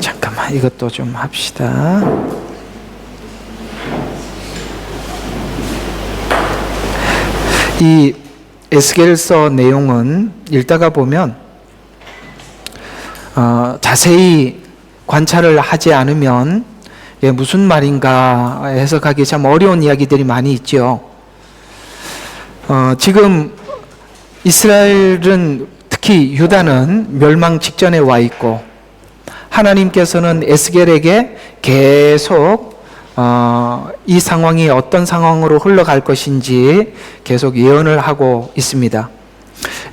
잠깐만, 이것도 좀 합시다. 이 에스겔서 내용은 읽다가 보면 자세히 관찰을 하지 않으면 무슨 말인가 해석하기 참 어려운 이야기들이 많이 있죠. 지금 이스라엘은, 특히 유다는 멸망 직전에 와 있고, 하나님께서는 에스겔에게 계속 이 상황이 어떤 상황으로 흘러갈 것인지 계속 예언을 하고 있습니다.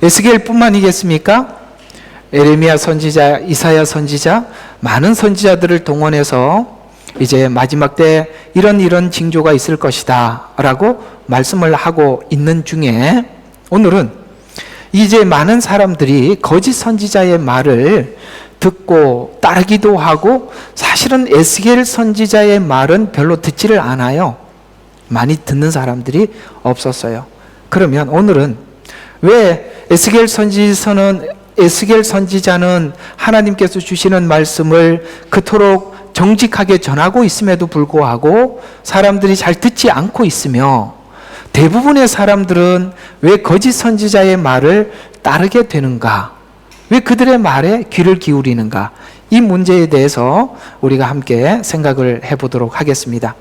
에스겔뿐만이겠습니까? 에레미야 선지자, 이사야 선지자, 많은 선지자들을 동원해서 이제 마지막 때 이런 징조가 있을 것이다 라고 말씀을 하고 있는 중에, 오늘은 이제 많은 사람들이 거짓 선지자의 말을 듣고 따르기도 하고, 사실은 에스겔 선지자의 말은 별로 듣지를 않아요. 많이 듣는 사람들이 없었어요. 그러면 오늘은 왜 에스겔 선지자는 하나님께서 주시는 말씀을 그토록 정직하게 전하고 있음에도 불구하고 사람들이 잘 듣지 않고 있으며, 대부분의 사람들은 왜 거짓 선지자의 말을 따르게 되는가? 왜 그들의 말에 귀를 기울이는가? 이 문제에 대해서 우리가 함께 생각을 해보도록 하겠습니다.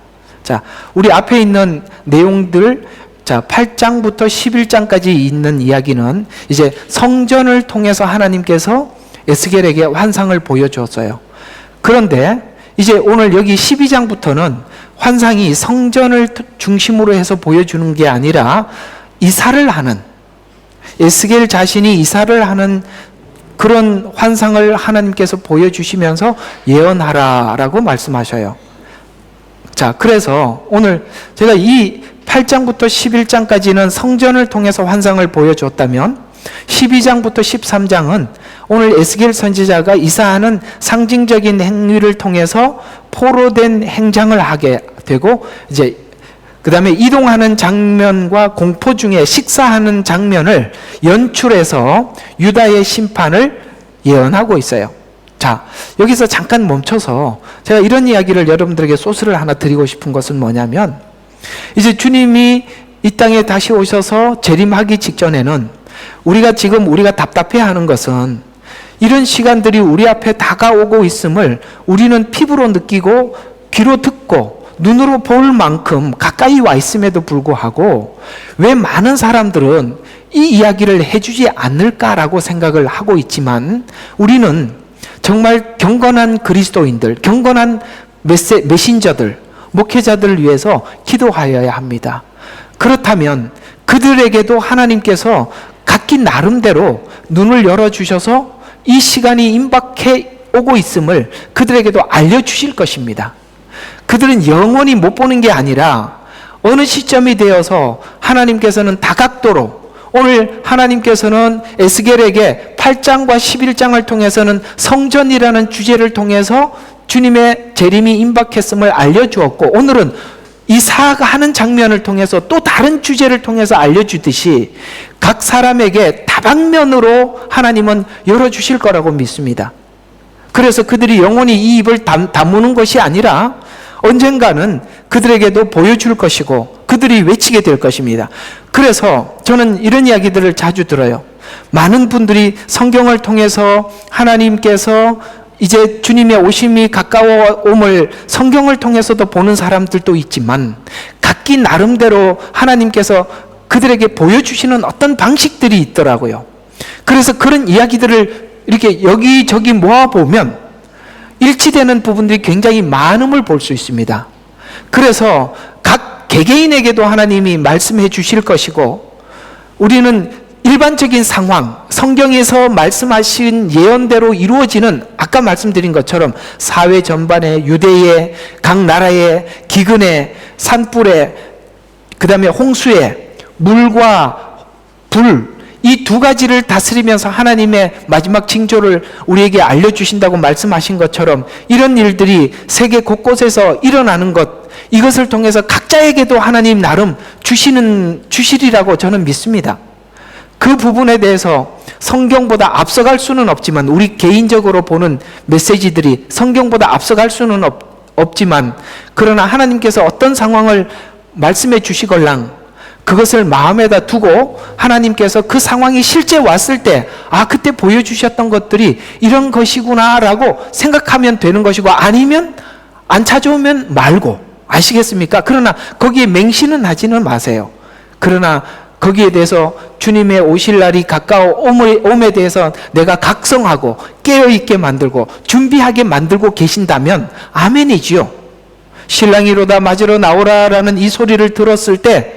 자, 우리 앞에 있는 내용들, 8장부터 11장까지 있는 이야기는 이제 성전을 통해서 하나님께서 에스겔에게 환상을 보여주었어요. 그런데 이제 오늘 여기 12장부터는 환상이 성전을 중심으로 해서 보여주는 게 아니라 이사를 하는, 에스겔 자신이 이사를 하는 그런 환상을 하나님께서 보여주시면서 예언하라라고 말씀하셔요. 자, 그래서 오늘 제가 이 8장부터 11장까지는 성전을 통해서 환상을 보여줬다면 12장부터 13장은 오늘 에스겔 선지자가 이사하는 상징적인 행위를 통해서 포로된 행장을 하게 되고, 이제 그 다음에 이동하는 장면과 공포 중에 식사하는 장면을 연출해서 유다의 심판을 예언하고 있어요. 자, 여기서 잠깐 멈춰서 제가 이런 이야기를 여러분들에게 소스를 하나 드리고 싶은 것은 뭐냐면, 이제 주님이 이 땅에 다시 오셔서 재림하기 직전에는 우리가 답답해하는 것은 이런 시간들이 우리 앞에 다가오고 있음을 우리는 피부로 느끼고 귀로 듣고 눈으로 볼 만큼 가까이 와 있음에도 불구하고 왜 많은 사람들은 이 이야기를 해주지 않을까라고 생각을 하고 있지만, 우리는 정말 경건한 그리스도인들, 경건한 메신저들, 목회자들을 위해서 기도하여야 합니다. 그렇다면 그들에게도 하나님께서 각기 나름대로 눈을 열어주셔서 이 시간이 임박해 오고 있음을 그들에게도 알려주실 것입니다. 그들은 영원히 못 보는 게 아니라 어느 시점이 되어서 하나님께서는 다각도로, 오늘 하나님께서는 에스겔에게 8장과 11장을 통해서는 성전이라는 주제를 통해서 주님의 재림이 임박했음을 알려주었고, 오늘은 이사가 하는 장면을 통해서 또 다른 주제를 통해서 알려주듯이 각 사람에게 다방면으로 하나님은 열어주실 거라고 믿습니다. 그래서 그들이 영원히 이 입을 다무는 것이 아니라 언젠가는 그들에게도 보여줄 것이고 그들이 외치게 될 것입니다. 그래서 저는 이런 이야기들을 자주 들어요. 많은 분들이 성경을 통해서 하나님께서 이제 주님의 오심이 가까워옴을 성경을 통해서도 보는 사람들도 있지만, 각기 나름대로 하나님께서 그들에게 보여주시는 어떤 방식들이 있더라고요. 그래서 그런 이야기들을 이렇게 여기저기 모아보면 일치되는 부분들이 굉장히 많음을 볼 수 있습니다. 그래서 각 개개인에게도 하나님이 말씀해 주실 것이고, 우리는 일반적인 상황, 성경에서 말씀하신 예언대로 이루어지는, 아까 말씀드린 것처럼 사회 전반에, 유대에, 각 나라에, 기근에, 산불에, 그 다음에 홍수에, 물과 불, 이 두 가지를 다스리면서 하나님의 마지막 징조를 우리에게 알려주신다고 말씀하신 것처럼 이런 일들이 세계 곳곳에서 일어나는 것, 이것을 통해서 각자에게도 하나님 나름 주시리라고 저는 믿습니다. 그 부분에 대해서 성경보다 앞서갈 수는 없지만, 우리 개인적으로 보는 메시지들이 성경보다 앞서갈 수는 없지만, 그러나 하나님께서 어떤 상황을 말씀해 주시걸랑 그것을 마음에다 두고 하나님께서 그 상황이 실제 왔을 때, 그때 보여주셨던 것들이 이런 것이구나 라고 생각하면 되는 것이고, 아니면 안 찾아오면 말고, 아시겠습니까? 그러나 거기에 맹신은 하지는 마세요. 그러나 거기에 대해서 주님의 오실 날이 가까움에 대해서 내가 각성하고 깨어있게 만들고 준비하게 만들고 계신다면 아멘이지요. 신랑이 이로다 맞으러 나오라라는 이 소리를 들었을 때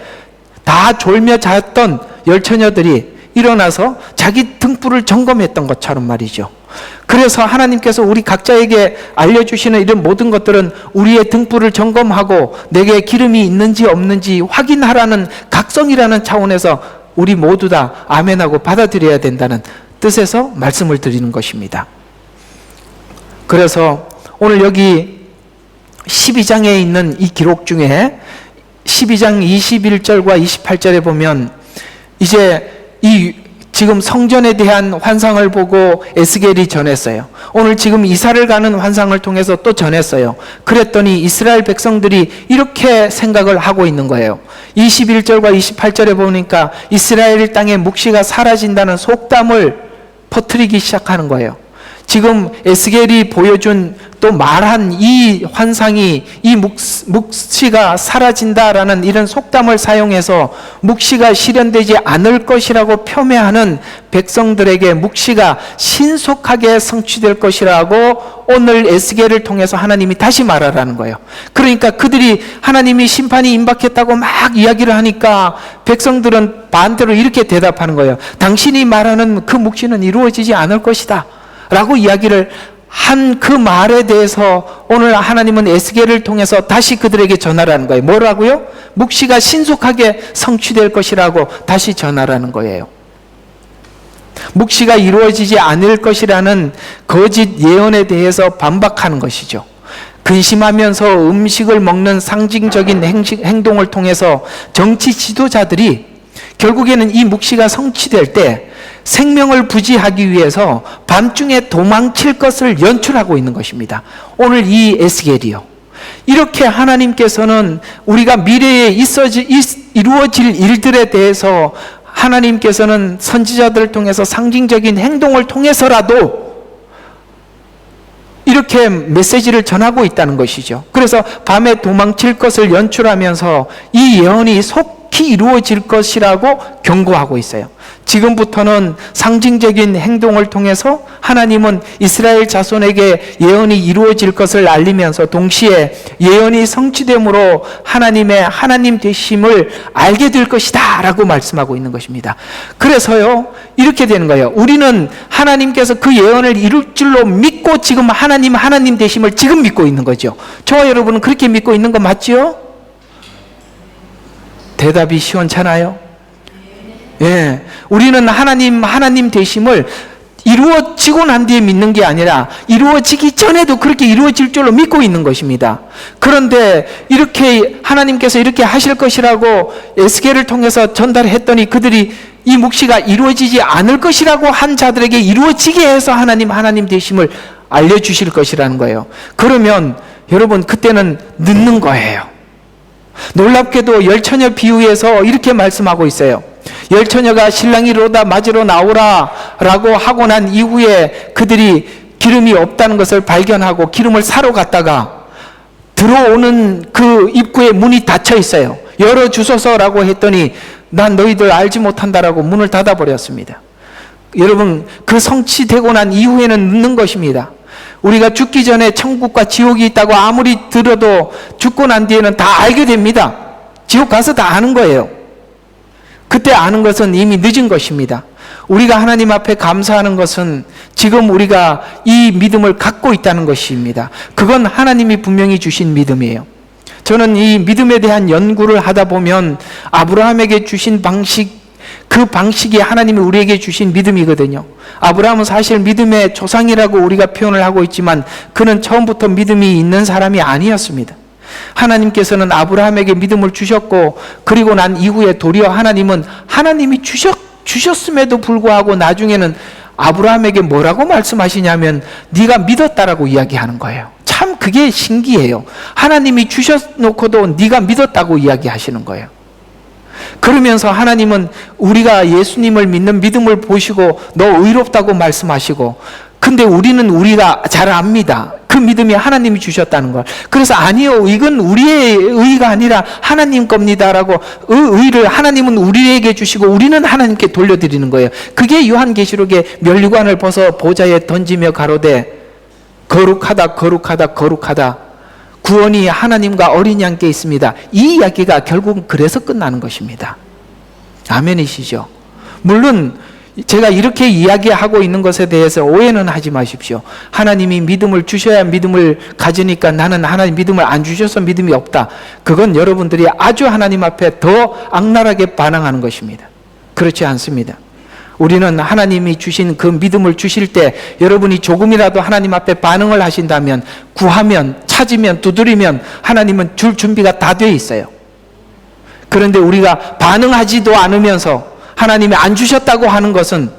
다 졸며 잤던 열처녀들이 일어나서 자기 등불을 점검했던 것처럼 말이죠. 그래서 하나님께서 우리 각자에게 알려주시는 이런 모든 것들은 우리의 등불을 점검하고 내게 기름이 있는지 없는지 확인하라는 각성이라는 차원에서 우리 모두 다 아멘하고 받아들여야 된다는 뜻에서 말씀을 드리는 것입니다. 그래서 오늘 여기 12장에 있는 이 기록 중에 12장 21절과 28절에 보면 이제 지금 성전에 대한 환상을 보고 에스겔이 전했어요. 오늘 지금 이사를 가는 환상을 통해서 또 전했어요. 그랬더니 이스라엘 백성들이 이렇게 생각을 하고 있는 거예요. 21절과 28절에 보니까 이스라엘 땅에 묵시가 사라진다는 속담을 퍼뜨리기 시작하는 거예요. 지금 에스겔이 보여준 또 말한 이 환상이 이 묵시가 사라진다라는 이런 속담을 사용해서 묵시가 실현되지 않을 것이라고 폄훼하는 백성들에게 묵시가 신속하게 성취될 것이라고 오늘 에스겔을 통해서 하나님이 다시 말하라는 거예요. 그러니까 그들이 하나님이 심판이 임박했다고 막 이야기를 하니까 백성들은 반대로 이렇게 대답하는 거예요. 당신이 말하는 그 묵시는 이루어지지 않을 것이다 라고 이야기를 한 그 말에 대해서 오늘 하나님은 에스겔을 통해서 다시 그들에게 전하라는 거예요. 뭐라고요? 묵시가 신속하게 성취될 것이라고 다시 전하라는 거예요. 묵시가 이루어지지 않을 것이라는 거짓 예언에 대해서 반박하는 것이죠. 근심하면서 음식을 먹는 상징적인 행동을 통해서 정치 지도자들이 결국에는 이 묵시가 성취될 때 생명을 부지하기 위해서 밤중에 도망칠 것을 연출하고 있는 것입니다. 오늘 이 에스겔이요. 이렇게 하나님께서는 우리가 미래에 이루어질 일들에 대해서 하나님께서는 선지자들을 통해서 상징적인 행동을 통해서라도 이렇게 메시지를 전하고 있다는 것이죠. 그래서 밤에 도망칠 것을 연출하면서 이 예언이 속히 이루어질 것이라고 경고하고 있어요. 지금부터는 상징적인 행동을 통해서 하나님은 이스라엘 자손에게 예언이 이루어질 것을 알리면서 동시에 예언이 성취됨으로 하나님의 하나님 되심을 알게 될 것이다 라고 말씀하고 있는 것입니다. 그래서요 이렇게 되는 거예요. 우리는 하나님께서 그 예언을 이룰 줄로 믿고 지금 하나님 되심을 지금 믿고 있는 거죠. 저와 여러분은 그렇게 믿고 있는 거 맞지요? 대답이 시원찮아요? 예, 우리는 하나님 되심을 이루어지고 난 뒤에 믿는 게 아니라 이루어지기 전에도 그렇게 이루어질 줄로 믿고 있는 것입니다. 그런데 이렇게 하나님께서 이렇게 하실 것이라고 에스겔을 통해서 전달했더니 그들이 이 묵시가 이루어지지 않을 것이라고 한 자들에게 이루어지게 해서 하나님 되심을 알려주실 것이라는 거예요. 그러면 여러분 그때는 늦는 거예요. 놀랍게도 열처녀 비유에서 이렇게 말씀하고 있어요. 열처녀가 신랑이 이로다 맞으러 나오라 라고 하고 난 이후에 그들이 기름이 없다는 것을 발견하고 기름을 사러 갔다가 들어오는 그 입구에 문이 닫혀 있어요. 열어주소서라고 했더니 난 너희들 알지 못한다라고 문을 닫아버렸습니다. 여러분 그 성취되고 난 이후에는 늦는 것입니다. 우리가 죽기 전에 천국과 지옥이 있다고 아무리 들어도 죽고 난 뒤에는 다 알게 됩니다. 지옥 가서 다 아는 거예요. 그때 아는 것은 이미 늦은 것입니다. 우리가 하나님 앞에 감사하는 것은 지금 우리가 이 믿음을 갖고 있다는 것입니다. 그건 하나님이 분명히 주신 믿음이에요. 저는 이 믿음에 대한 연구를 하다 보면 아브라함에게 주신 방식, 그 방식이 하나님이 우리에게 주신 믿음이거든요. 아브라함은 사실 믿음의 조상이라고 우리가 표현을 하고 있지만 그는 처음부터 믿음이 있는 사람이 아니었습니다. 하나님께서는 아브라함에게 믿음을 주셨고 그리고 난 이후에 도리어 하나님은 하나님이 주셨음에도 불구하고 나중에는 아브라함에게 뭐라고 말씀하시냐면 네가 믿었다라고 이야기하는 거예요. 참 그게 신기해요. 하나님이 주셔놓고도 네가 믿었다고 이야기하시는 거예요. 그러면서 하나님은 우리가 예수님을 믿는 믿음을 보시고 너 의롭다고 말씀하시고, 근데 우리가 잘 압니다. 그 믿음이 하나님이 주셨다는 걸. 그래서 아니요, 이건 우리의 의가 아니라 하나님 겁니다라고 의를 하나님은 우리에게 주시고 우리는 하나님께 돌려드리는 거예요. 그게 요한계시록에 면류관을 벗어 보좌에 던지며 가로되 거룩하다 거룩하다 거룩하다, 구원이 하나님과 어린 양께 있습니다. 이 이야기가 결국은 그래서 끝나는 것입니다. 아멘이시죠? 물론 제가 이렇게 이야기하고 있는 것에 대해서 오해는 하지 마십시오. 하나님이 믿음을 주셔야 믿음을 가지니까 나는 하나님 믿음을 안 주셔서 믿음이 없다. 그건 여러분들이 아주 하나님 앞에 더 악랄하게 반항하는 것입니다. 그렇지 않습니다. 우리는 하나님이 주신 그 믿음을 주실 때 여러분이 조금이라도 하나님 앞에 반응을 하신다면, 구하면, 찾으면, 두드리면 하나님은 줄 준비가 다 돼 있어요. 그런데 우리가 반응하지도 않으면서 하나님이 안 주셨다고 하는 것은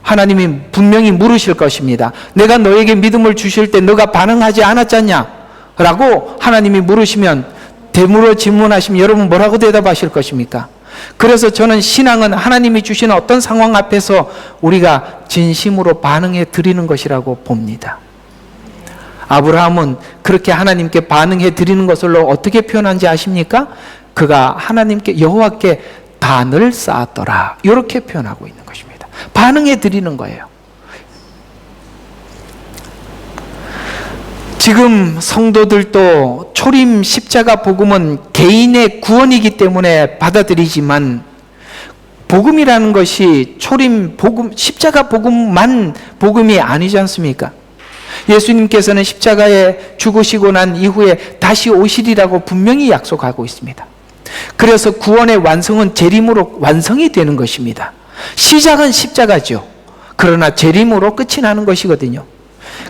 하나님이 분명히 물으실 것입니다. 내가 너에게 믿음을 주실 때 너가 반응하지 않았잖냐? 라고 하나님이 물으시면, 되물어 질문하시면 여러분 뭐라고 대답하실 것입니까? 그래서 저는 신앙은 하나님이 주시는 어떤 상황 앞에서 우리가 진심으로 반응해 드리는 것이라고 봅니다. 아브라함은 그렇게 하나님께 반응해 드리는 것으로 어떻게 표현한지 아십니까? 그가 하나님께, 여호와께 단을 쌓았더라, 이렇게 표현하고 있는 것입니다. 반응해 드리는 거예요. 지금 성도들도 초림 십자가 복음은 개인의 구원이기 때문에 받아들이지만, 복음이라는 것이 초림 복음, 십자가 복음만 복음이 아니지 않습니까? 예수님께서는 십자가에 죽으시고 난 이후에 다시 오시리라고 분명히 약속하고 있습니다. 그래서 구원의 완성은 재림으로 완성이 되는 것입니다. 시작은 십자가죠. 그러나 재림으로 끝이 나는 것이거든요.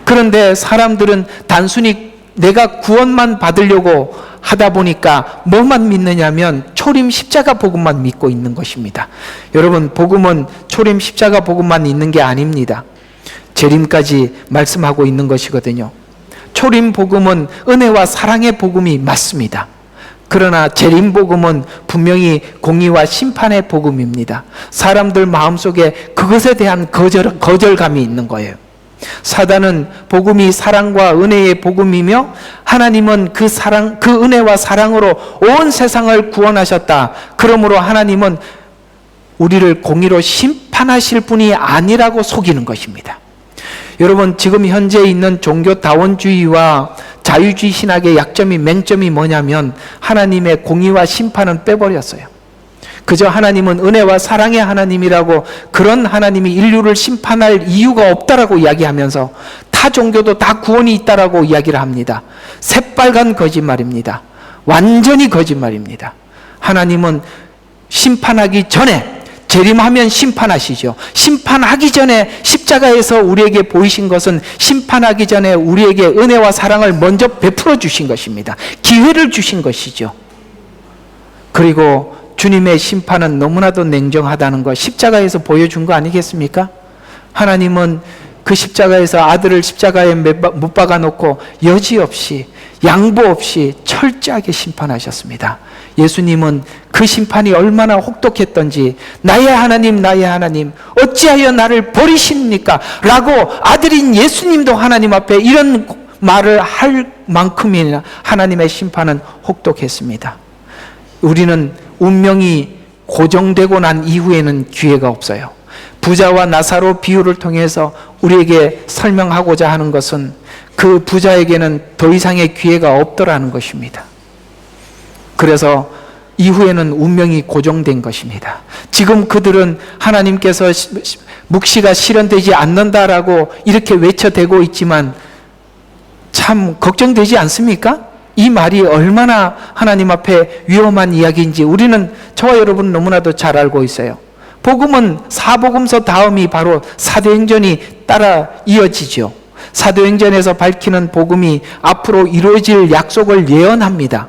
그런데 사람들은 단순히 내가 구원만 받으려고 하다 보니까 뭐만 믿느냐면 초림 십자가 복음만 믿고 있는 것입니다. 여러분, 복음은 초림 십자가 복음만 있는 게 아닙니다. 재림까지 말씀하고 있는 것이거든요. 초림 복음은 은혜와 사랑의 복음이 맞습니다. 그러나 재림 복음은 분명히 공의와 심판의 복음입니다. 사람들 마음속에 그것에 대한 거절감이 있는 거예요. 사단은 복음이 사랑과 은혜의 복음이며, 하나님은 그 사랑, 그 은혜와 사랑으로 온 세상을 구원하셨다. 그러므로 하나님은 우리를 공의로 심판하실 분이 아니라고 속이는 것입니다. 여러분, 지금 현재 있는 종교다원주의와 자유주의 신학의 약점이, 맹점이 뭐냐면 하나님의 공의와 심판은 빼버렸어요. 그저 하나님은 은혜와 사랑의 하나님이라고, 그런 하나님이 인류를 심판할 이유가 없다라고 이야기하면서 타 종교도 다 구원이 있다라고 이야기를 합니다. 새빨간 거짓말입니다. 완전히 거짓말입니다. 하나님은 심판하기 전에, 재림하면 심판하시죠. 심판하기 전에 십자가에서 우리에게 보이신 것은 심판하기 전에 우리에게 은혜와 사랑을 먼저 베풀어 주신 것입니다. 기회를 주신 것이죠. 그리고 주님의 심판은 너무나도 냉정하다는 것, 십자가에서 보여준 거 아니겠습니까? 하나님은 그 십자가에서 아들을 십자가에 못 박아놓고 여지없이, 양보 없이 철저하게 심판하셨습니다. 예수님은 그 심판이 얼마나 혹독했던지, 나의 하나님 나의 하나님 어찌하여 나를 버리십니까? 라고 아들인 예수님도 하나님 앞에 이런 말을 할 만큼이나 하나님의 심판은 혹독했습니다. 우리는 운명이 고정되고 난 이후에는 기회가 없어요. 부자와 나사로 비유를 통해서 우리에게 설명하고자 하는 것은 그 부자에게는 더 이상의 기회가 없더라는 것입니다. 그래서 이후에는 운명이 고정된 것입니다. 지금 그들은 하나님께서 묵시가 실현되지 않는다라고 이렇게 외쳐대고 있지만 참 걱정되지 않습니까? 이 말이 얼마나 하나님 앞에 위험한 이야기인지 우리는, 저와 여러분 너무나도 잘 알고 있어요. 복음은 사복음서 다음이 바로 사도행전이 따라 이어지죠. 사도행전에서 밝히는 복음이 앞으로 이루어질 약속을 예언합니다.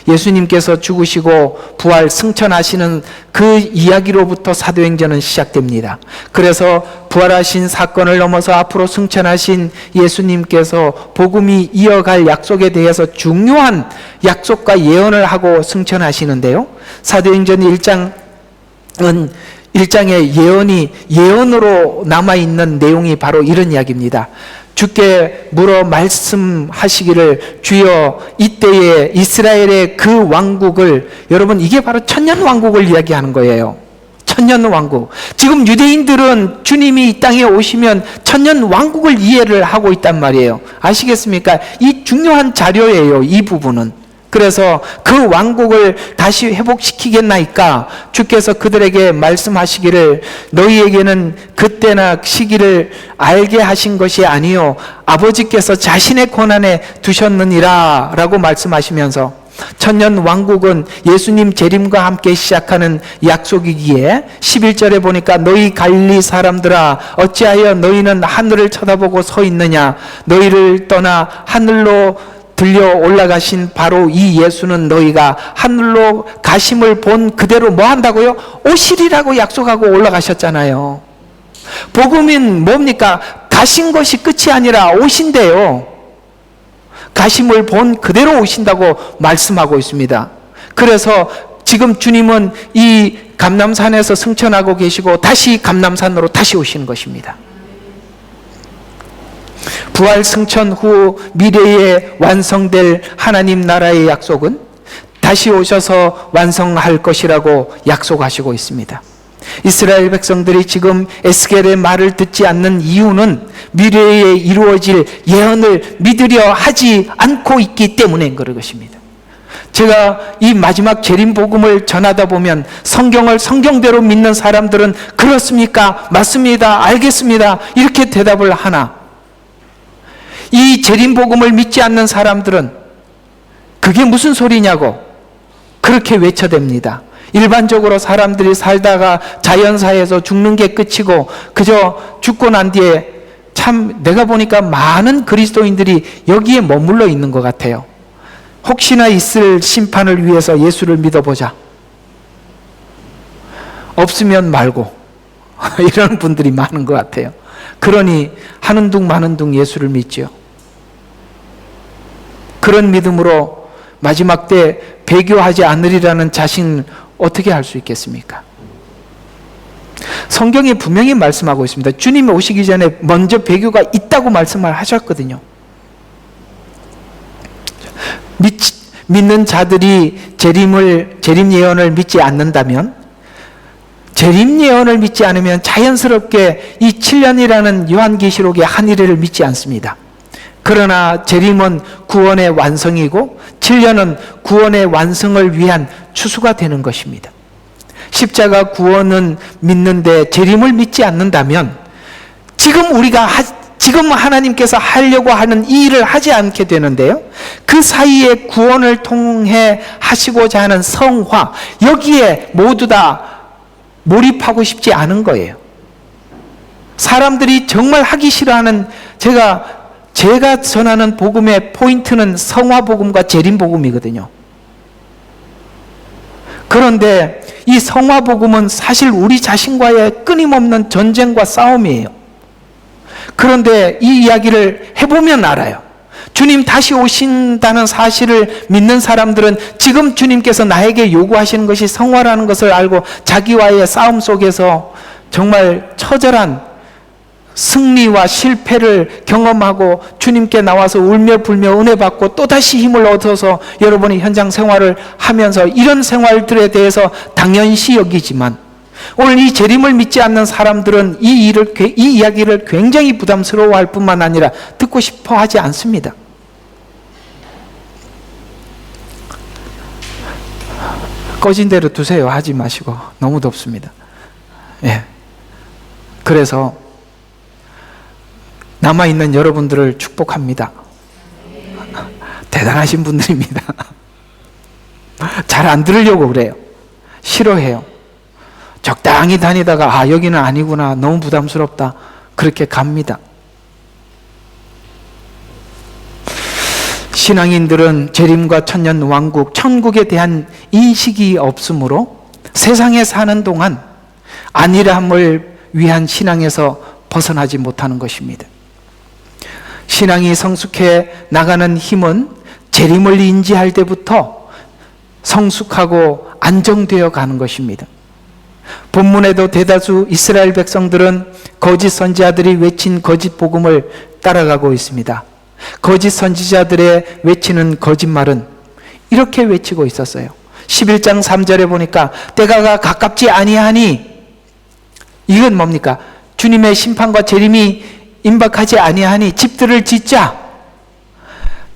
예수님께서 죽으시고 부활 승천하시는 그 이야기로부터 사도행전은 시작됩니다. 그래서 부활하신 사건을 넘어서 앞으로 승천하신 예수님께서 복음이 이어갈 약속에 대해서 중요한 약속과 예언을 하고 승천하시는데요. 사도행전 1장은 1장의 예언으로 남아있는 내용이 바로 이런 이야기입니다. 주께 물어 말씀하시기를 주여 이때에 이스라엘의 그 왕국을, 여러분 이게 바로 천년 왕국을 이야기하는 거예요. 천년 왕국. 지금 유대인들은 주님이 이 땅에 오시면 천년 왕국을 이해를 하고 있단 말이에요. 아시겠습니까? 이 중요한 자료예요, 이 부분은. 그래서 그 왕국을 다시 회복시키겠나이까 주께서 그들에게 말씀하시기를 너희에게는 그때나 시기를 알게 하신 것이 아니요 아버지께서 자신의 권한에 두셨느니라 라고 말씀하시면서 천년 왕국은 예수님 재림과 함께 시작하는 약속이기에 11절에 보니까 너희 갈릴리 사람들아 어찌하여 너희는 하늘을 쳐다보고 서 있느냐 너희를 떠나 하늘로 들려 올라가신 바로 이 예수는 너희가 하늘로 가심을 본 그대로 뭐 한다고요? 오시리라고 약속하고 올라가셨잖아요. 복음은 뭡니까? 가신 것이 끝이 아니라 오신대요. 가심을 본 그대로 오신다고 말씀하고 있습니다. 그래서 지금 주님은 이 감람산에서 승천하고 계시고 다시 감람산으로 다시 오시는 것입니다. 부활 승천 후 미래에 완성될 하나님 나라의 약속은 다시 오셔서 완성할 것이라고 약속하시고 있습니다. 이스라엘 백성들이 지금 에스겔의 말을 듣지 않는 이유는 미래에 이루어질 예언을 믿으려 하지 않고 있기 때문인 것입니다. 제가 이 마지막 재림 복음을 전하다 보면 성경을 성경대로 믿는 사람들은 그렇습니까? 맞습니다. 알겠습니다. 이렇게 대답을 하나 이 재림 복음을 믿지 않는 사람들은 그게 무슨 소리냐고 그렇게 외쳐댑니다. 일반적으로 사람들이 살다가 자연사에서 죽는 게 끝이고 그저 죽고 난 뒤에 참 내가 보니까 많은 그리스도인들이 여기에 머물러 있는 것 같아요. 혹시나 있을 심판을 위해서 예수를 믿어보자. 없으면 말고 이런 분들이 많은 것 같아요. 그러니 하는 둥 마는 둥 예수를 믿죠. 그런 믿음으로 마지막 때 배교하지 않으리라는 자신을 어떻게 할 수 있겠습니까? 성경이 분명히 말씀하고 있습니다. 주님이 오시기 전에 먼저 배교가 있다고 말씀을 하셨거든요. 믿는 자들이 재림 예언을 믿지 않는다면, 재림 예언을 믿지 않으면 자연스럽게 이 7년이라는 요한계시록의 한 일회를 믿지 않습니다. 그러나 재림은 구원의 완성이고 7년은 구원의 완성을 위한 추수가 되는 것입니다. 십자가 구원은 믿는데 재림을 믿지 않는다면 지금 하나님께서 하려고 하는 이 일을 하지 않게 되는데요. 그 사이에 구원을 통해 하시고자 하는 성화, 여기에 모두 다 몰입하고 싶지 않은 거예요. 사람들이 정말 하기 싫어하는 제가 전하는 복음의 포인트는 성화복음과 재림복음이거든요. 그런데 이 성화복음은 사실 우리 자신과의 끊임없는 전쟁과 싸움이에요. 그런데 이 이야기를 해보면 알아요. 주님 다시 오신다는 사실을 믿는 사람들은 지금 주님께서 나에게 요구하시는 것이 성화라는 것을 알고 자기와의 싸움 속에서 정말 처절한 승리와 실패를 경험하고 주님께 나와서 울며 불며 은혜 받고 또다시 힘을 얻어서 여러분이 현장 생활을 하면서 이런 생활들에 대해서 당연시 여기지만 오늘 이 재림을 믿지 않는 사람들은 이 이야기를 굉장히 부담스러워할 뿐만 아니라 듣고 싶어 하지 않습니다. 꺼진 대로 두세요. 하지 마시고. 너무 덥습니다. 예. 그래서 남아있는 여러분들을 축복합니다. 대단하신 분들입니다. 잘 안 들으려고 그래요. 싫어해요. 적당히 다니다가 여기는 아니구나, 너무 부담스럽다, 그렇게 갑니다. 신앙인들은 재림과 천년 왕국, 천국에 대한 인식이 없으므로 세상에 사는 동안 안일함을 위한 신앙에서 벗어나지 못하는 것입니다. 신앙이 성숙해 나가는 힘은 재림을 인지할 때부터 성숙하고 안정되어 가는 것입니다. 본문에도 대다수 이스라엘 백성들은 거짓 선지자들이 외친 거짓 복음을 따라가고 있습니다. 거짓 선지자들의 외치는 거짓말은 이렇게 외치고 있었어요. 11장 3절에 보니까 때가 가깝지 아니하니, 이건 뭡니까? 주님의 심판과 재림이 임박하지 아니하니 집들을 짓자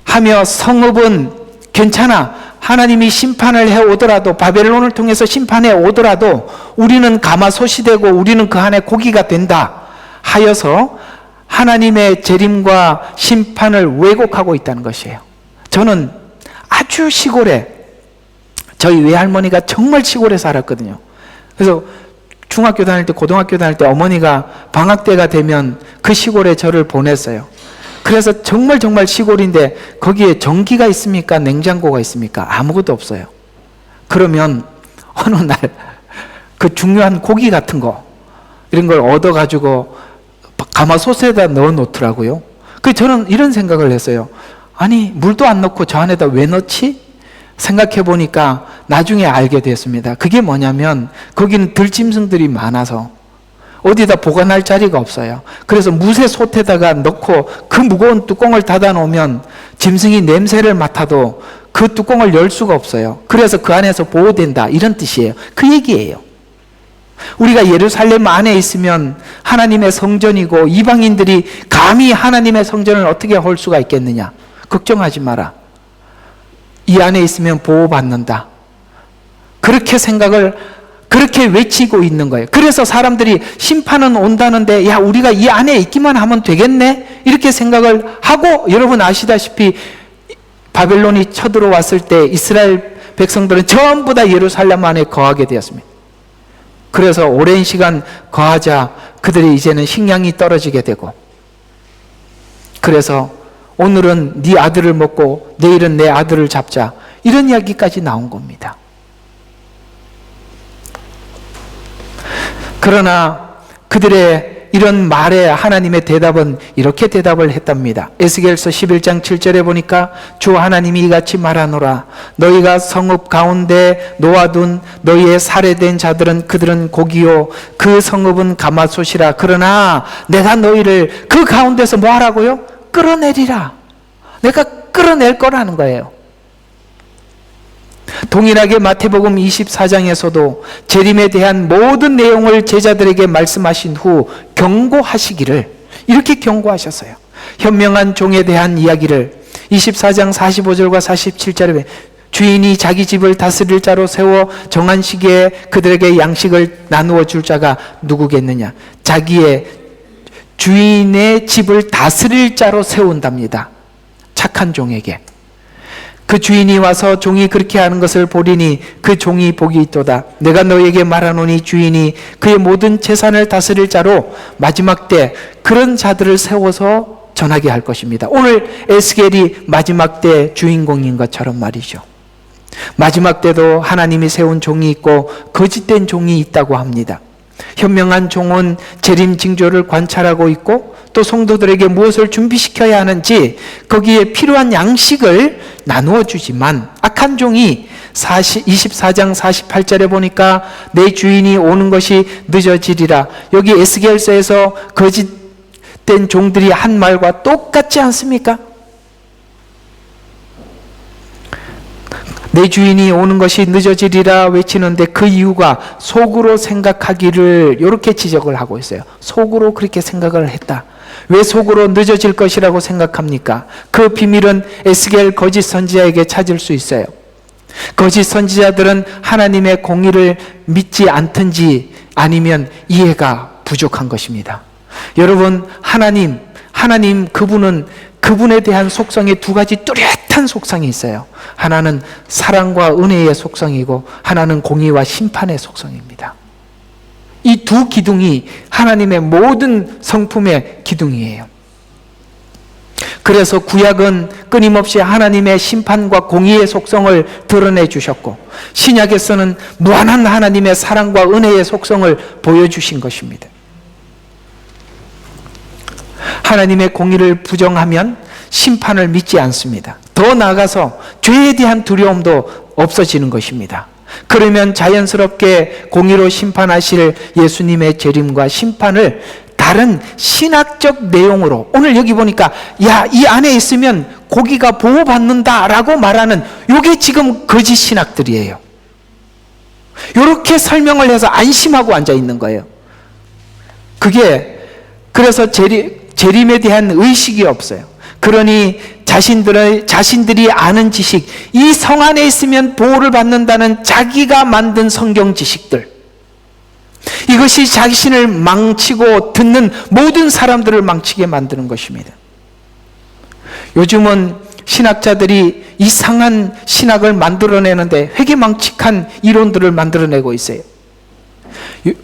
하며, 성읍은 괜찮아, 하나님이 심판을 해오더라도, 바벨론을 통해서 심판해 오더라도 우리는 가마솥이 되고 우리는 그 안에 고기가 된다 하여서 하나님의 재림과 심판을 왜곡하고 있다는 것이에요. 저는 아주 시골에, 저희 외할머니가 정말 시골에 살았거든요. 그래서 중학교 다닐 때, 고등학교 다닐 때 어머니가 방학 때가 되면 그 시골에 저를 보냈어요. 그래서 정말 시골인데 거기에 전기가 있습니까? 냉장고가 있습니까? 아무것도 없어요. 그러면 어느 날 그 중요한 고기 같은 거, 이런 걸 얻어가지고 가마솥에다 넣어 놓더라고요. 그래서 저는 이런 생각을 했어요. 아니, 물도 안 넣고 저 안에다 왜 넣지? 생각해 보니까 나중에 알게 됐습니다. 그게 뭐냐면 거기는 들짐승들이 많아서 어디다 보관할 자리가 없어요. 그래서 무쇠솥에다가 넣고 그 무거운 뚜껑을 닫아 놓으면 짐승이 냄새를 맡아도 그 뚜껑을 열 수가 없어요. 그래서 그 안에서 보호된다, 이런 뜻이에요. 그 얘기예요. 우리가 예루살렘 안에 있으면 하나님의 성전이고 이방인들이 감히 하나님의 성전을 어떻게 할 수가 있겠느냐? 걱정하지 마라. 이 안에 있으면 보호받는다. 그렇게 생각을, 그렇게 외치고 있는 거예요. 그래서 사람들이 심판은 온다는데, 야, 우리가 이 안에 있기만 하면 되겠네? 이렇게 생각을 하고, 여러분 아시다시피 바벨론이 쳐들어왔을 때 이스라엘 백성들은 전부 다 예루살렘 안에 거하게 되었습니다. 그래서 오랜 시간 거하자 그들이 이제는 식량이 떨어지게 되고, 그래서 오늘은 네 아들을 먹고 내일은 내 아들을 잡자, 이런 이야기까지 나온 겁니다. 그러나 그들의 이런 말에 하나님의 대답은 이렇게 대답을 했답니다. 에스겔서 11장 7절에 보니까 주 하나님이 이같이 말하노라. 너희가 성읍 가운데 놓아둔 너희의 살해된 자들은 그들은 고기요 그 성읍은 가마솥이라. 그러나 내가 너희를 그 가운데서 뭐 하라고요? 끌어내리라. 내가 끌어낼 거라는 거예요. 동일하게 마태복음 24장에서도 재림에 대한 모든 내용을 제자들에게 말씀하신 후 경고하시기를 이렇게 경고하셨어요. 현명한 종에 대한 이야기를 24장 45절과 47절에 주인이 자기 집을 다스릴 자로 세워 정한 시기에 그들에게 양식을 나누어 줄 자가 누구겠느냐? 자기의 주인의 집을 다스릴 자로 세운답니다. 착한 종에게. 그 주인이 와서 종이 그렇게 하는 것을 보리니 그 종이 복이 있도다. 내가 너에게 말하노니 주인이 그의 모든 재산을 다스릴 자로 마지막 때 그런 자들을 세워서 전하게 할 것입니다. 오늘 에스겔이 마지막 때 주인공인 것처럼 말이죠. 마지막 때도 하나님이 세운 종이 있고 거짓된 종이 있다고 합니다. 현명한 종은 재림 징조를 관찰하고 있고 또 성도들에게 무엇을 준비시켜야 하는지 거기에 필요한 양식을 나누어 주지만, 악한 종이 24장 48절에 보니까 내 주인이 오는 것이 늦어지리라. 여기 에스겔서에서 거짓된 종들이 한 말과 똑같지 않습니까? 내 주인이 오는 것이 늦어지리라 외치는데 그 이유가 속으로 생각하기를 이렇게 지적을 하고 있어요. 속으로 그렇게 생각을 했다. 왜 속으로 늦어질 것이라고 생각합니까? 그 비밀은 에스겔 거짓 선지자에게 찾을 수 있어요. 거짓 선지자들은 하나님의 공의를 믿지 않든지 아니면 이해가 부족한 것입니다. 여러분, 하나님 그분은 그분에 대한 속성에 두 가지 뚜렷한 속성이 있어요. 하나는 사랑과 은혜의 속성이고 하나는 공의와 심판의 속성입니다. 이 두 기둥이 하나님의 모든 성품의 기둥이에요. 그래서 구약은 끊임없이 하나님의 심판과 공의의 속성을 드러내 주셨고, 신약에서는 무한한 하나님의 사랑과 은혜의 속성을 보여주신 것입니다. 하나님의 공의를 부정하면 심판을 믿지 않습니다. 더 나아가서 죄에 대한 두려움도 없어지는 것입니다. 그러면 자연스럽게 공의로 심판하실 예수님의 재림과 심판을 다른 신학적 내용으로, 오늘 여기 보니까 야, 이 안에 있으면 고기가 보호받는다라고 말하는 이게 지금 거짓 신학들이에요. 이렇게 설명을 해서 안심하고 앉아 있는 거예요. 그게 그래서 재림에 대한 의식이 없어요. 그러니 자신들이 아는 지식, 이 성 안에 있으면 보호를 받는다는 자기가 만든 성경 지식들, 이것이 자신을 망치고 듣는 모든 사람들을 망치게 만드는 것입니다. 요즘은 신학자들이 이상한 신학을 만들어내는데 회개망측한 이론들을 만들어내고 있어요.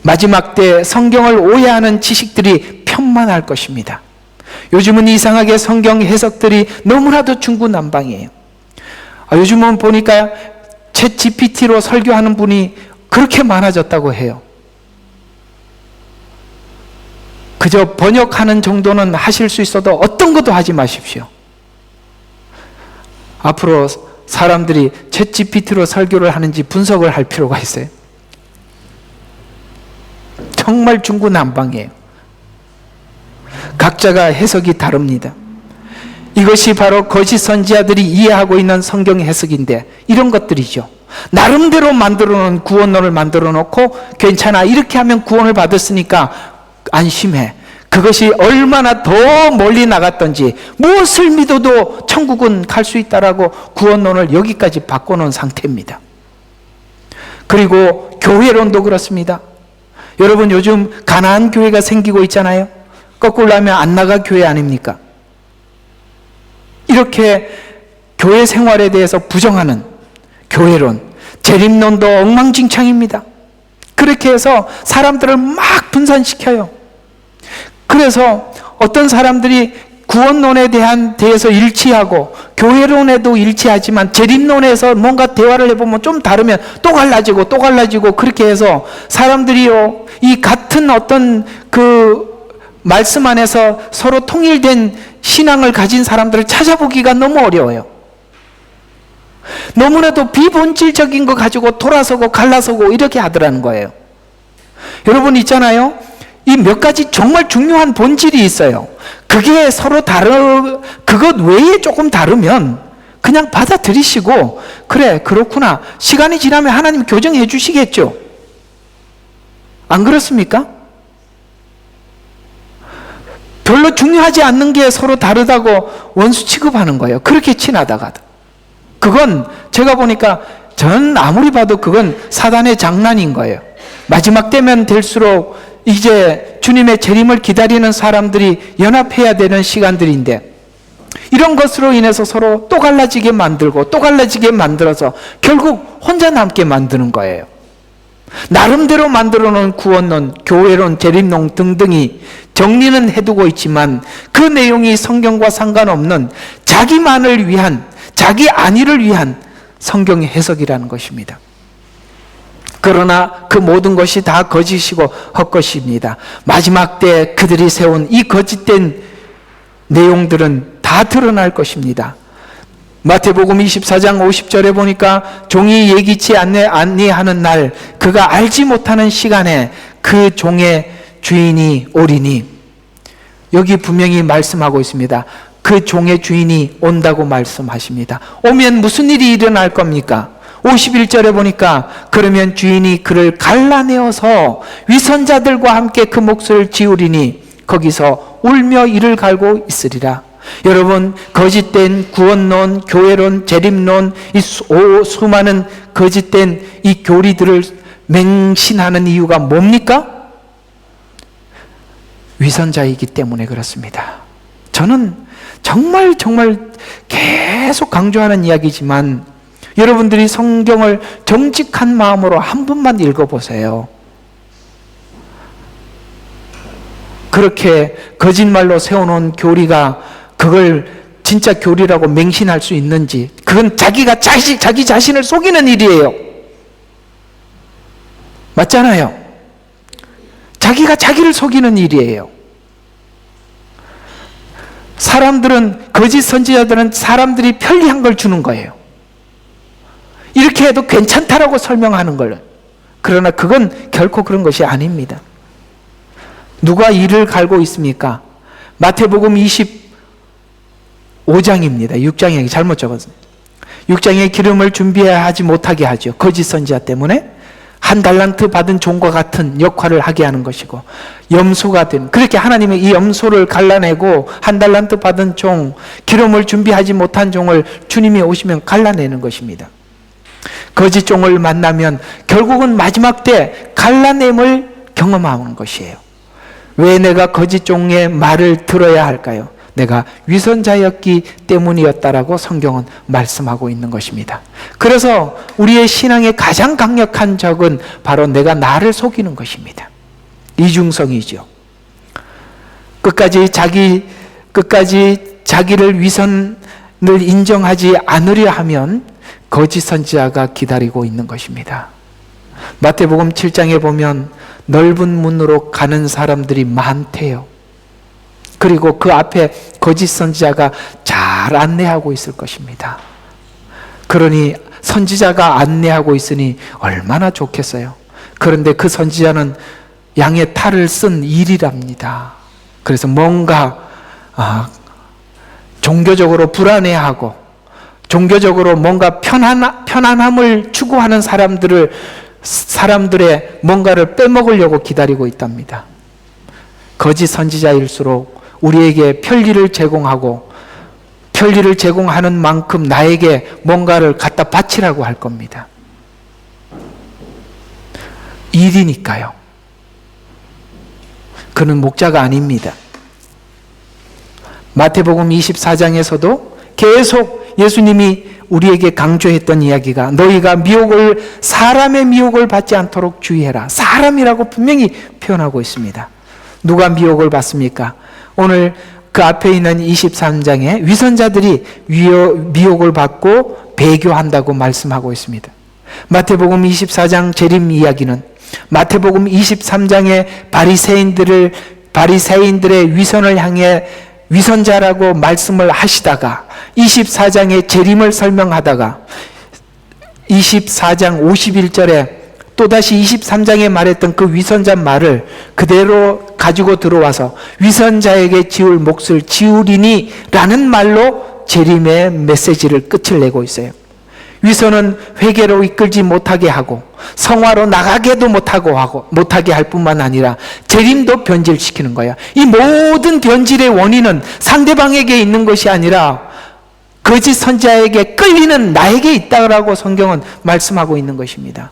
마지막 때 성경을 오해하는 지식들이 편만할 것입니다. 요즘은 이상하게 성경 해석들이 너무나도 중구난방이에요. 요즘은 보니까 챗 GPT로 설교하는 분이 그렇게 많아졌다고 해요. 그저 번역하는 정도는 하실 수 있어도 어떤 것도 하지 마십시오. 앞으로 사람들이 챗 GPT로 설교를 하는지 분석을 할 필요가 있어요. 정말 중구난방이에요. 각자가 해석이 다릅니다. 이것이 바로 거짓 선지자들이 이해하고 있는 성경 해석인데, 이런 것들이죠. 나름대로 만들어 놓은 구원론을 만들어 놓고, 괜찮아, 이렇게 하면 구원을 받았으니까 안심해. 그것이 얼마나 더 멀리 나갔던지, 무엇을 믿어도 천국은 갈 수 있다라고 구원론을 여기까지 바꿔놓은 상태입니다. 그리고 교회론도 그렇습니다. 여러분, 요즘 가나안 교회가 생기고 있잖아요. 거꾸로 하면 안 나가 교회 아닙니까? 이렇게 교회 생활에 대해서 부정하는 교회론, 재림론도 엉망진창입니다. 그렇게 해서 사람들을 막 분산시켜요. 그래서 어떤 사람들이 구원론에 대해서 일치하고 교회론에도 일치하지만 재림론에서 뭔가 대화를 해보면 좀 다르면 또 갈라지고 그렇게 해서 사람들이요, 이 같은 어떤 그 말씀 안에서 서로 통일된 신앙을 가진 사람들을 찾아보기가 너무 어려워요. 너무나도 비본질적인 거 가지고 돌아서고 갈라서고 이렇게 하더라는 거예요. 여러분 있잖아요, 이 몇 가지 정말 중요한 본질이 있어요. 그게 서로 그것 외에 조금 다르면 그냥 받아들이시고, 그래, 그렇구나, 시간이 지나면 하나님 교정해 주시겠죠. 안 그렇습니까? 별로 중요하지 않는 게 서로 다르다고 원수 취급하는 거예요. 그렇게 친하다가도. 그건 제가 보니까 전 아무리 봐도 그건 사단의 장난인 거예요. 마지막 때면 될수록 이제 주님의 재림을 기다리는 사람들이 연합해야 되는 시간들인데, 이런 것으로 인해서 서로 또 갈라지게 만들고 또 갈라지게 만들어서 결국 혼자 남게 만드는 거예요. 나름대로 만들어 놓은 구원론, 교회론, 재림론 등등이 정리는 해두고 있지만 그 내용이 성경과 상관없는 자기만을 위한, 자기 안위를 위한 성경의 해석이라는 것입니다. 그러나 그 모든 것이 다 거짓이고 헛것입니다. 마지막 때 그들이 세운 이 거짓된 내용들은 다 드러날 것입니다. 마태복음 24장 50절에 보니까 종이 예기치 아니하는 날, 그가 알지 못하는 시간에 그 종의 주인이 오리니, 여기 분명히 말씀하고 있습니다. 그 종의 주인이 온다고 말씀하십니다. 오면 무슨 일이 일어날 겁니까? 51절에 보니까 그러면 주인이 그를 갈라내어서 위선자들과 함께 그 몫을 지우리니 거기서 울며 이를 갈고 있으리라. 여러분, 거짓된 구원론, 교회론, 재림론, 이 수많은 거짓된 이 교리들을 맹신하는 이유가 뭡니까? 위선자이기 때문에 그렇습니다. 저는 정말 계속 강조하는 이야기지만 여러분들이 성경을 정직한 마음으로 한 번만 읽어보세요. 그렇게 거짓말로 세워놓은 교리가 그걸 진짜 교리라고 맹신할 수 있는지, 그건 자기가 자기 자신을 속이는 일이에요. 맞잖아요. 자기가 자기를 속이는 일이에요. 거짓 선지자들은 사람들이 편리한 걸 주는 거예요. 이렇게 해도 괜찮다라고 설명하는 걸. 그러나 그건 결코 그런 것이 아닙니다. 누가 이를 갈고 있습니까? 마태복음 25장입니다. 6장에 잘못 적었어요. 6장에 기름을 준비하지 못하게 하죠. 거짓 선지자 때문에. 한 달란트 받은 종과 같은 역할을 하게 하는 것이고, 염소가 된, 그렇게 하나님의 이 염소를 갈라내고 한 달란트 받은 종, 기름을 준비하지 못한 종을 주님이 오시면 갈라내는 것입니다. 거짓 종을 만나면 결국은 마지막 때 갈라냄을 경험하는 것이에요. 왜 내가 거짓 종의 말을 들어야 할까요? 내가 위선자였기 때문이었다라고 성경은 말씀하고 있는 것입니다. 그래서 우리의 신앙의 가장 강력한 적은 바로 내가 나를 속이는 것입니다. 이중성이죠. 끝까지 자기를 위선을 인정하지 않으려 하면 거짓 선지자가 기다리고 있는 것입니다. 마태복음 7장에 보면 넓은 문으로 가는 사람들이 많대요. 그리고 그 앞에 거짓 선지자가 잘 안내하고 있을 것입니다. 그러니 선지자가 안내하고 있으니 얼마나 좋겠어요. 그런데 그 선지자는 양의 탈을 쓴 일이랍니다. 그래서 뭔가 종교적으로 불안해하고 종교적으로 뭔가 편안함을 추구하는 사람들의 뭔가를 빼먹으려고 기다리고 있답니다. 거짓 선지자일수록 우리에게 편리를 제공하고 편리를 제공하는 만큼 나에게 뭔가를 갖다 바치라고 할 겁니다. 일이니까요. 그는 목자가 아닙니다. 마태복음 24장에서도 계속 예수님이 우리에게 강조했던 이야기가 너희가 사람의 미혹을 받지 않도록 주의해라. 사람이라고 분명히 표현하고 있습니다. 누가 미혹을 받습니까? 오늘 그 앞에 있는 23장에 위선자들이 미혹을 받고 배교한다고 말씀하고 있습니다. 마태복음 24장 재림 이야기는 마태복음 23장의 바리새인들의 위선을 향해 위선자라고 말씀을 하시다가 24장의 재림을 설명하다가 24장 51절에 또다시 23장에 말했던 그 위선자 말을 그대로 가지고 들어와서 위선자에게 지울 몫을 지우리니 라는 말로 재림의 메시지를 끝을 내고 있어요. 위선은 회개로 이끌지 못하게 하고 성화로 나가게도 못하게 할 뿐만 아니라 재림도 변질시키는 거야. 이 모든 변질의 원인은 상대방에게 있는 것이 아니라 거짓 선지자에게 끌리는 나에게 있다고 성경은 말씀하고 있는 것입니다.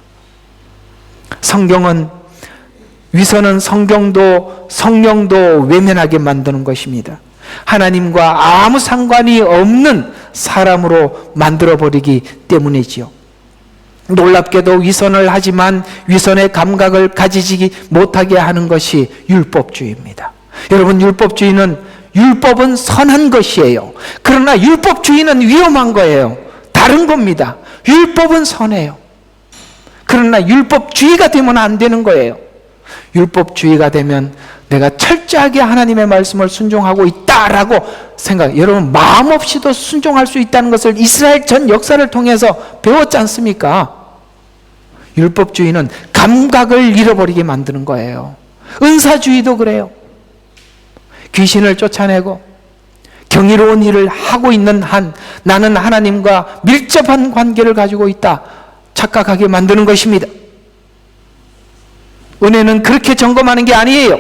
위선은 성령도 외면하게 만드는 것입니다. 하나님과 아무 상관이 없는 사람으로 만들어버리기 때문이지요. 놀랍게도 위선을 하지만 위선의 감각을 가지지 못하게 하는 것이 율법주의입니다. 여러분, 율법은 선한 것이에요. 그러나 율법주의는 위험한 거예요. 다른 겁니다. 율법은 선해요. 그러나 율법주의가 되면 안 되는 거예요. 율법주의가 되면 내가 철저하게 하나님의 말씀을 순종하고 있다라고 여러분 마음 없이도 순종할 수 있다는 것을 이스라엘 전 역사를 통해서 배웠지 않습니까? 율법주의는 감각을 잃어버리게 만드는 거예요. 은사주의도 그래요. 귀신을 쫓아내고 경이로운 일을 하고 있는 한 나는 하나님과 밀접한 관계를 가지고 있다 착각하게 만드는 것입니다. 은혜는 그렇게 점검하는 게 아니에요.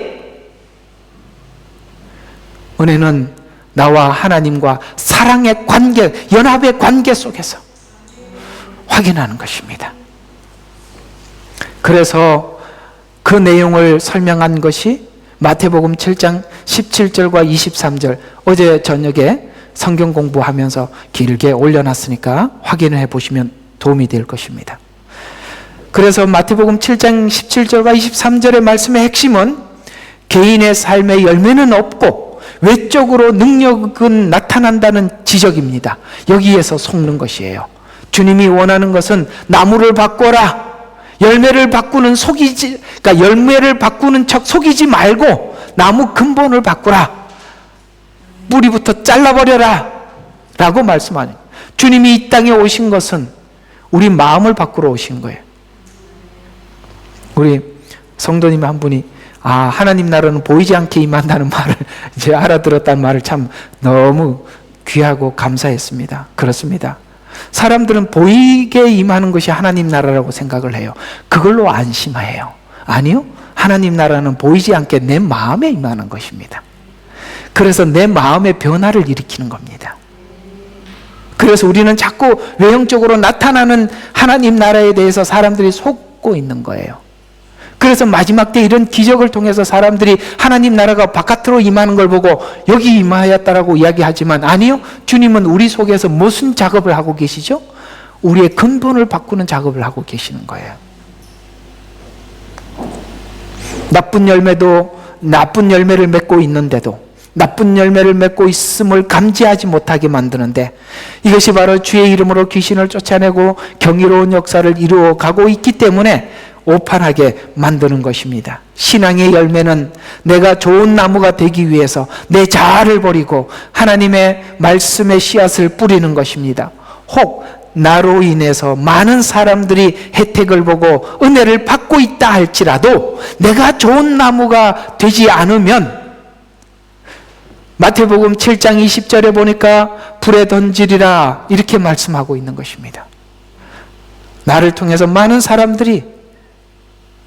은혜는 나와 하나님과 사랑의 관계, 연합의 관계 속에서 확인하는 것입니다. 그래서 그 내용을 설명한 것이 마태복음 7장 17절과 23절, 어제 저녁에 성경 공부하면서 길게 올려놨으니까 확인해 보시면 도움이 될 것입니다. 그래서 마태복음 7장 17절과 23절의 말씀의 핵심은 개인의 삶의 열매는 없고 외적으로 능력은 나타난다는 지적입니다. 여기에서 속는 것이에요. 주님이 원하는 것은 나무를 바꿔라. 열매를 바꾸는 그러니까 열매를 바꾸는 척 속이지 말고 나무 근본을 바꾸라. 뿌리부터 잘라버려라. 라고 말씀하는. 주님이 이 땅에 오신 것은 우리 마음을 바꾸러 오신 거예요. 우리 성도님 한 분이 하나님 나라는 보이지 않게 임한다는 말을 이제 알아들었다는 말을 참 너무 귀하고 감사했습니다. 그렇습니다. 사람들은 보이게 임하는 것이 하나님 나라라고 생각을 해요. 그걸로 안심해요. 아니요. 하나님 나라는 보이지 않게 내 마음에 임하는 것입니다. 그래서 내 마음의 변화를 일으키는 겁니다. 그래서 우리는 자꾸 외형적으로 나타나는 하나님 나라에 대해서 사람들이 속고 있는 거예요. 그래서 마지막 때 이런 기적을 통해서 사람들이 하나님 나라가 바깥으로 임하는 걸 보고 여기 임하였다라고 이야기하지만 아니요. 주님은 우리 속에서 무슨 작업을 하고 계시죠? 우리의 근본을 바꾸는 작업을 하고 계시는 거예요. 나쁜 열매를 맺고 있는데도 나쁜 열매를 맺고 있음을 감지하지 못하게 만드는데 이것이 바로 주의 이름으로 귀신을 쫓아내고 경이로운 역사를 이루어 가고 있기 때문에 오판하게 만드는 것입니다. 신앙의 열매는 내가 좋은 나무가 되기 위해서 내 자아를 버리고 하나님의 말씀의 씨앗을 뿌리는 것입니다. 혹 나로 인해서 많은 사람들이 혜택을 보고 은혜를 받고 있다 할지라도 내가 좋은 나무가 되지 않으면 마태복음 7장 20절에 보니까 불에 던지리라 이렇게 말씀하고 있는 것입니다. 나를 통해서 많은 사람들이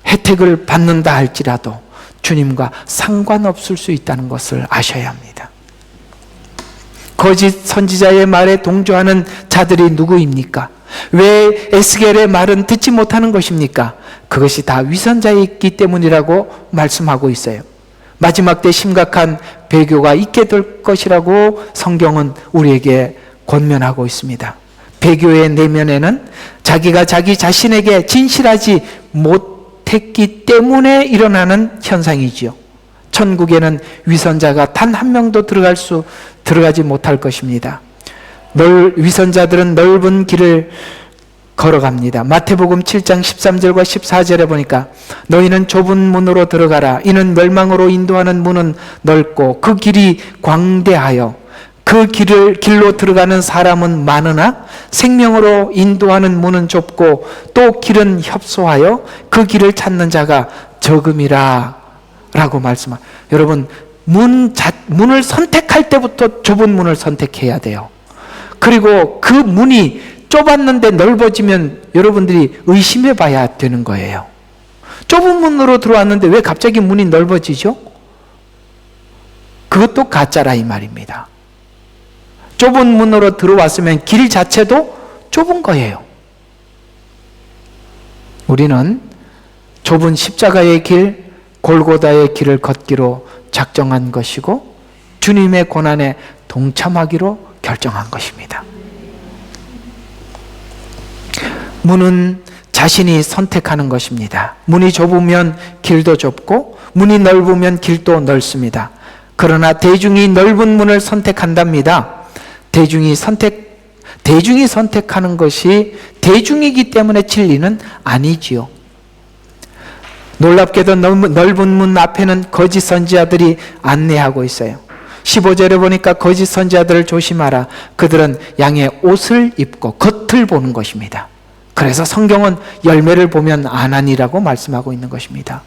혜택을 받는다 할지라도 주님과 상관없을 수 있다는 것을 아셔야 합니다. 거짓 선지자의 말에 동조하는 자들이 누구입니까? 왜 에스겔의 말은 듣지 못하는 것입니까? 그것이 다 위선자이기 때문이라고 말씀하고 있어요. 마지막 때 심각한 배교가 있게 될 것이라고 성경은 우리에게 권면하고 있습니다. 배교의 내면에는 자기가 자기 자신에게 진실하지 못했기 때문에 일어나는 현상이지요. 천국에는 위선자가 단 한 명도 들어가지 못할 것입니다. 위선자들은 넓은 길을 걸어갑니다. 마태복음 7장 13절과 14절에 보니까 너희는 좁은 문으로 들어가라. 이는 멸망으로 인도하는 문은 넓고 그 길이 광대하여 그 길로 들어가는 사람은 많으나 생명으로 인도하는 문은 좁고 또 길은 협소하여 그 길을 찾는 자가 적음이라 라고 말씀합니다. 여러분 문을 선택할 때부터 좁은 문을 선택해야 돼요. 그리고 그 문이 좁았는데 넓어지면 여러분들이 의심해 봐야 되는 거예요. 좁은 문으로 들어왔는데 왜 갑자기 문이 넓어지죠? 그것도 가짜라 이 말입니다. 좁은 문으로 들어왔으면 길 자체도 좁은 거예요. 우리는 좁은 십자가의 길, 골고다의 길을 걷기로 작정한 것이고 주님의 고난에 동참하기로 결정한 것입니다. 문은 자신이 선택하는 것입니다. 문이 좁으면 길도 좁고 문이 넓으면 길도 넓습니다. 그러나 대중이 넓은 문을 선택한답니다. 대중이 선택하는 것이 대중이기 때문에 진리는 아니지요. 놀랍게도 넓은 문 앞에는 거짓 선지자들이 안내하고 있어요. 15절에 보니까 거짓 선지자들을 조심하라. 그들은 양의 옷을 입고 겉을 보는 것입니다. 그래서 성경은 열매를 보면 아나니라고 말씀하고 있는 것입니다.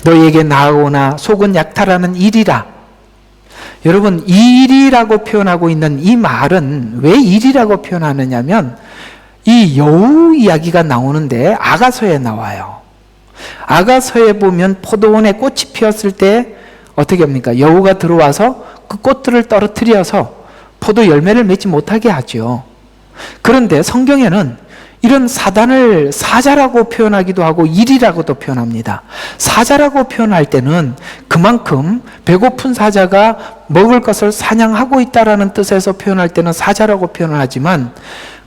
너희에게 나아오나 속은 약탈하는 일이라. 여러분 일이라고 표현하고 있는 이 말은 왜 일이라고 표현하느냐면 이 여우 이야기가 나오는데 아가서에 나와요. 아가서에 보면 포도원에 꽃이 피었을 때 어떻게 합니까? 여우가 들어와서 그 꽃들을 떨어뜨려서 포도 열매를 맺지 못하게 하죠. 그런데 성경에는 이런 사단을 사자라고 표현하기도 하고 일이라고도 표현합니다. 사자라고 표현할 때는 그만큼 배고픈 사자가 먹을 것을 사냥하고 있다라는 뜻에서 표현할 때는 사자라고 표현을 하지만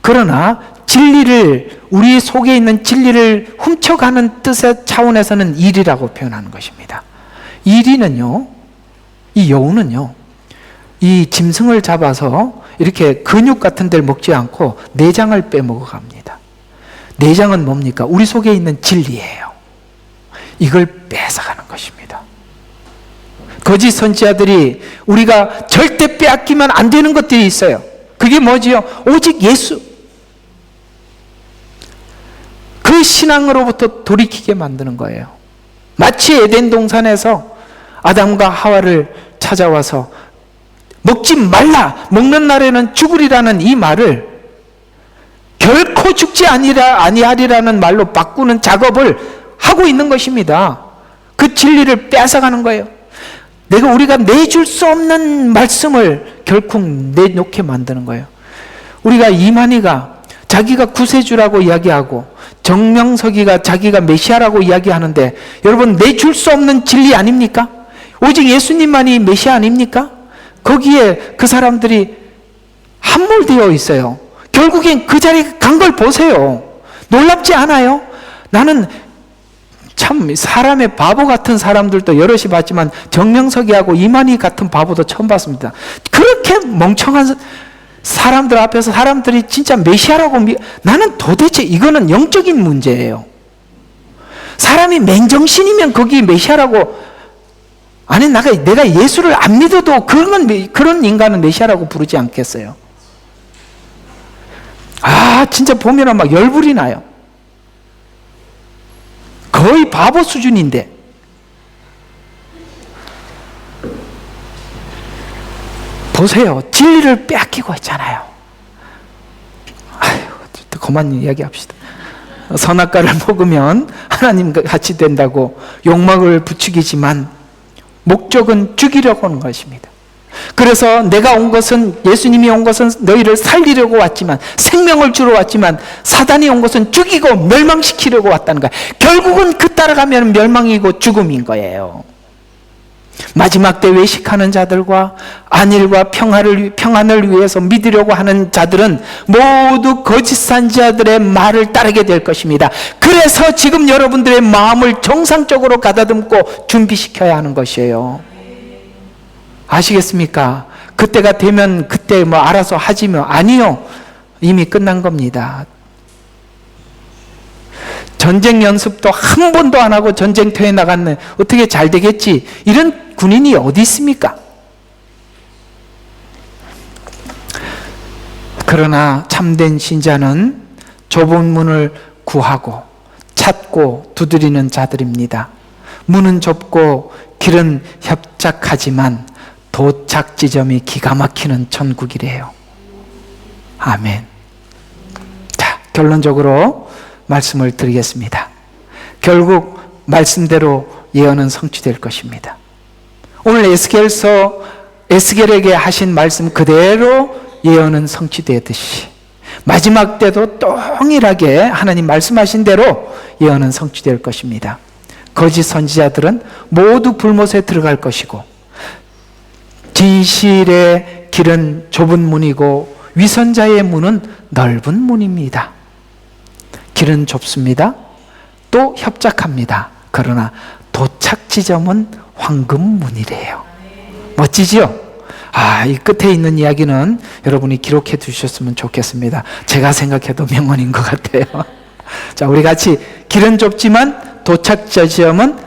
그러나 진리를 우리 속에 있는 진리를 훔쳐가는 뜻의 차원에서는 일이라고 표현하는 것입니다. 일이는요 이 여우는요, 이 짐승을 잡아서 이렇게 근육 같은 데를 먹지 않고 내장을 빼먹어 갑니다. 내장은 뭡니까? 우리 속에 있는 진리예요. 이걸 뺏어가는 것입니다. 거짓 선지자들이 우리가 절대 빼앗기면 안 되는 것들이 있어요. 그게 뭐지요? 오직 예수. 그 신앙으로부터 돌이키게 만드는 거예요. 마치 에덴 동산에서 아담과 하와를 찾아와서 먹지 말라, 먹는 날에는 죽으리라는 이 말을 결코 죽지 아니하리라는 말로 바꾸는 작업을 하고 있는 것입니다. 그 진리를 뺏어가는 거예요. 우리가 내줄 수 없는 말씀을 결국 내놓게 만드는 거예요. 우리가 이만희가 자기가 구세주라고 이야기하고 정명석이가 자기가 메시아라고 이야기하는데, 여러분, 내줄 수 없는 진리 아닙니까? 오직 예수님만이 메시아 아닙니까? 거기에 그 사람들이 함몰되어 있어요. 결국엔 그 자리에 간 걸 보세요. 놀랍지 않아요? 나는 참 사람의 바보 같은 사람들도 여럿이 봤지만 정명석이하고 이만희 같은 바보도 처음 봤습니다. 그렇게 멍청한 사람들 앞에서 사람들이 진짜 메시아라고 나는 도대체 이거는 영적인 문제예요. 사람이 맨정신이면 거기 메시아라고, 아니 내가 예수를 안 믿어도 그런 인간은 메시아라고 부르지 않겠어요? 진짜 보면 막 열불이 나요. 거의 바보 수준인데. 보세요. 진리를 빼앗기고 있잖아요. 그만 이야기합시다. 선악과를 먹으면 하나님과 같이 된다고 욕먹을 부추기지만 목적은 죽이려고 하는 것입니다. 그래서 내가 온 것은, 예수님이 온 것은 너희를 살리려고 왔지만, 생명을 주러 왔지만, 사단이 온 것은 죽이고 멸망시키려고 왔다는 거예요. 결국은 그 따라가면 멸망이고 죽음인 거예요. 마지막 때 외식하는 자들과 안일과 평안을 위해서 믿으려고 하는 자들은 모두 거짓 선지자들의 말을 따르게 될 것입니다. 그래서 지금 여러분들의 마음을 정상적으로 가다듬고 준비시켜야 하는 것이에요. 아시겠습니까? 그때가 되면 그때 알아서 하지요. 아니요. 이미 끝난 겁니다. 전쟁 연습도 한 번도 안 하고 전쟁터에 나갔네. 어떻게 잘 되겠지? 이런 군인이 어디 있습니까? 그러나 참된 신자는 좁은 문을 구하고 찾고 두드리는 자들입니다. 문은 좁고 길은 협착하지만 도착 지점이 기가 막히는 천국이래요. 아멘. 자, 결론적으로 말씀을 드리겠습니다. 결국 말씀대로 예언은 성취될 것입니다. 오늘 에스겔에게 하신 말씀 그대로 예언은 성취되듯이 마지막 때도 동일하게 하나님 말씀하신 대로 예언은 성취될 것입니다. 거짓 선지자들은 모두 불못에 들어갈 것이고, 진실의 길은 좁은 문이고 위선자의 문은 넓은 문입니다. 길은 좁습니다. 또 협착합니다. 그러나 도착 지점은 황금문이래요. 멋지지요? 이 끝에 있는 이야기는 여러분이 기록해 두셨으면 좋겠습니다. 제가 생각해도 명언인 것 같아요. 자, 우리 같이, 길은 좁지만 도착 지점은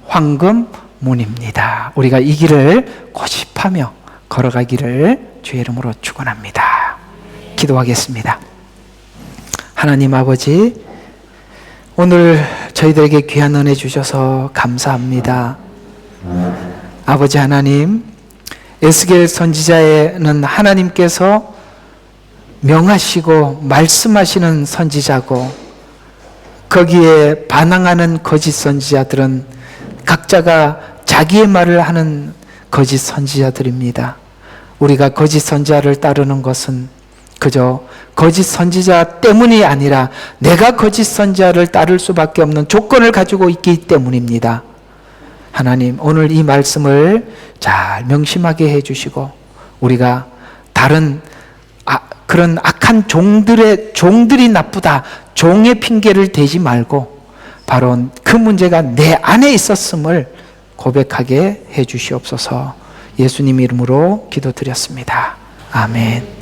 황금문입니다. 우리가 이 길을 고집하며 걸어가기를 주의 이름으로 축원합니다. 기도하겠습니다. 하나님 아버지, 오늘 저희들에게 귀한 은혜 주셔서 감사합니다. 아버지 하나님, 에스겔 선지자에는 하나님께서 명하시고 말씀하시는 선지자고, 거기에 반항하는 거짓 선지자들은 각자가 자기의 말을 하는 거짓 선지자들입니다. 우리가 거짓 선지자를 따르는 것은 그저 거짓 선지자 때문이 아니라 내가 거짓 선지자를 따를 수밖에 없는 조건을 가지고 있기 때문입니다. 하나님, 오늘 이 말씀을 잘 명심하게 해주시고, 우리가 다른 그런 악한 종들이 나쁘다, 종의 핑계를 대지 말고 바로 그 문제가 내 안에 있었음을 고백하게 해주시옵소서. 예수님 이름으로 기도드렸습니다. 아멘.